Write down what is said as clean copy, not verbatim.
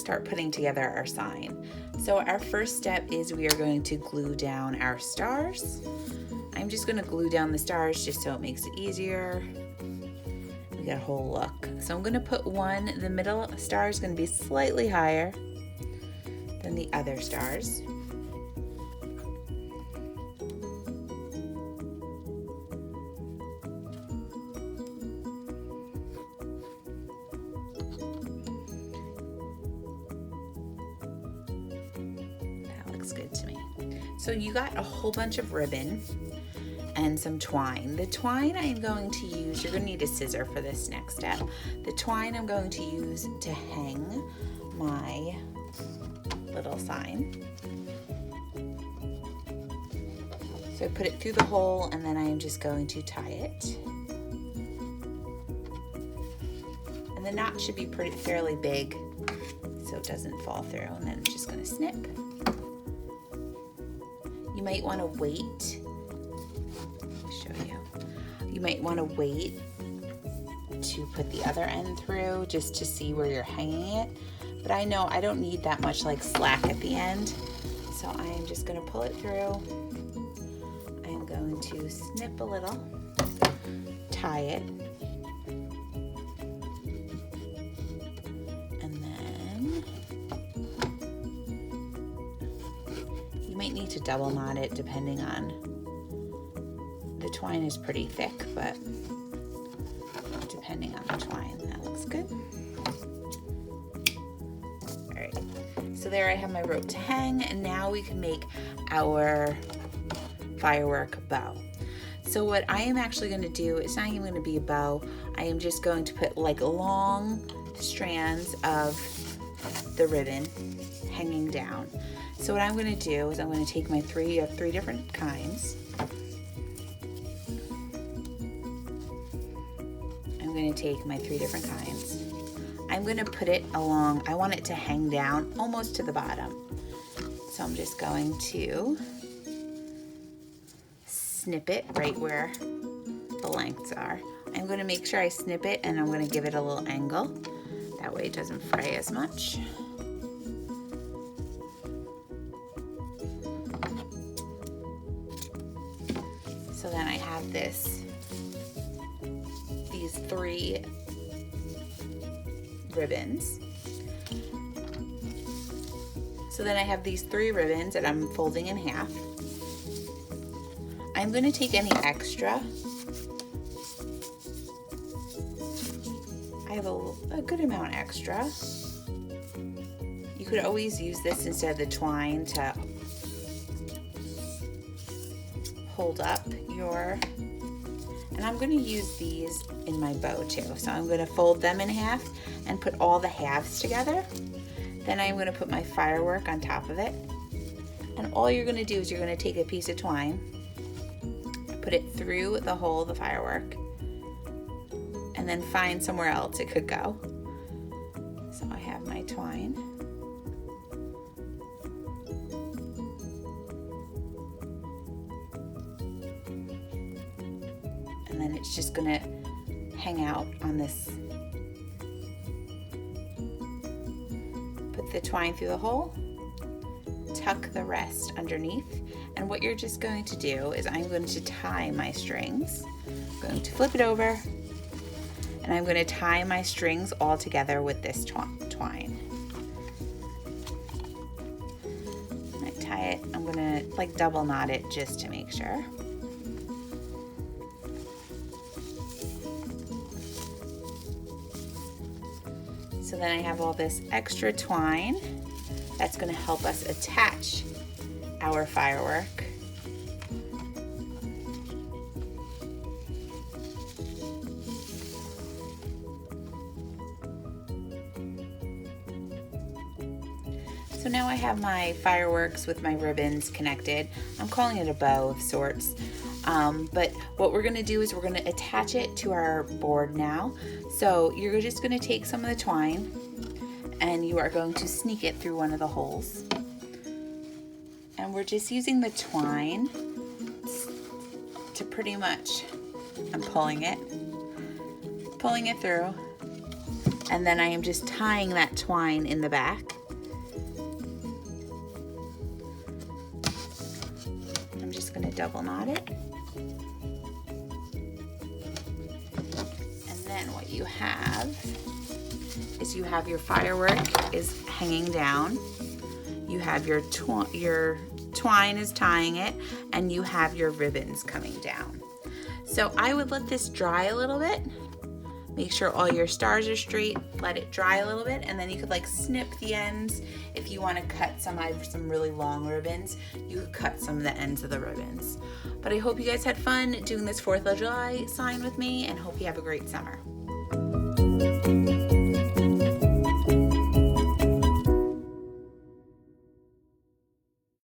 start putting together our sign. So our first step is we are going to glue down our stars. I'm just going to glue down the stars just so it makes it easier. We got a whole look. So I'm going to put one, the middle star is going to be slightly higher than the other stars. Good to me. So you got a whole bunch of ribbon and some twine. The twine I'm going to use, you're going to need a scissor for this next step. The twine I'm going to use to hang my little sign. So I put it through the hole and then I am just going to tie it. And the knot should be fairly big so it doesn't fall through, and then I'm just going to snip. You might want to wait. Let me show you. You might want to wait to put the other end through just to see where you're hanging it. But I know I don't need that much like slack at the end. So I am just going to pull it through. I am going to snip a little, tie it, and then you might need to double knot it depending on, the twine is pretty thick, but depending on the twine, that looks good. All right, so there I have my rope to hang, and now we can make our firework bow. So what I am actually going to do, it's not even going to be a bow, I am just going to put like long strands of the ribbon hanging down. So what I'm going to do is I'm going to take my three different kinds. I'm going to take my 3 different kinds. I'm going to put it along, I want it to hang down almost to the bottom. So I'm just going to snip it right where the lengths are. I'm going to make sure I snip it and I'm going to give it a little angle. That way it doesn't fray as much. So then I have these 3 ribbons. So then I have these 3 ribbons that I'm folding in half. I'm going to take any extra. I have a good amount extra. You could always use this instead of the twine to hold up your, and I'm going to use these in my bow too. So I'm going to fold them in half and put all the halves together. Then I'm going to put my firework on top of it. And all you're going to do is you're going to take a piece of twine, put it through the hole of the firework, and then find somewhere else it could go. So I have my twine. And then it's just gonna hang out on this. Put the twine through the hole, tuck the rest underneath, and what you're just going to do is I'm going to tie my strings. I'm going to flip it over, and I'm going to tie my strings all together with this twine. I tie it, I'm going to like double knot it just to make sure. So then I have all this extra twine that's going to help us attach our firework. So now I have my fireworks with my ribbons connected. I'm calling it a bow of sorts. But what we're going to do is we're going to attach it to our board now. So you're just going to take some of the twine and you are going to sneak it through one of the holes. And we're just using the twine to pretty much, I'm pulling it through, and then I am just tying that twine in the back. double knot it. And then what you have is you have your firework is hanging down. You have your twine is tying it, and you have your ribbons coming down. So I would let this dry a little bit. Make sure all your stars are straight, let it dry a little bit, and then you could like snip the ends. If you want to cut some, I have some really long ribbons, you could cut some of the ends of the ribbons. But I hope you guys had fun doing this 4th of July sign with me, and hope you have a great summer.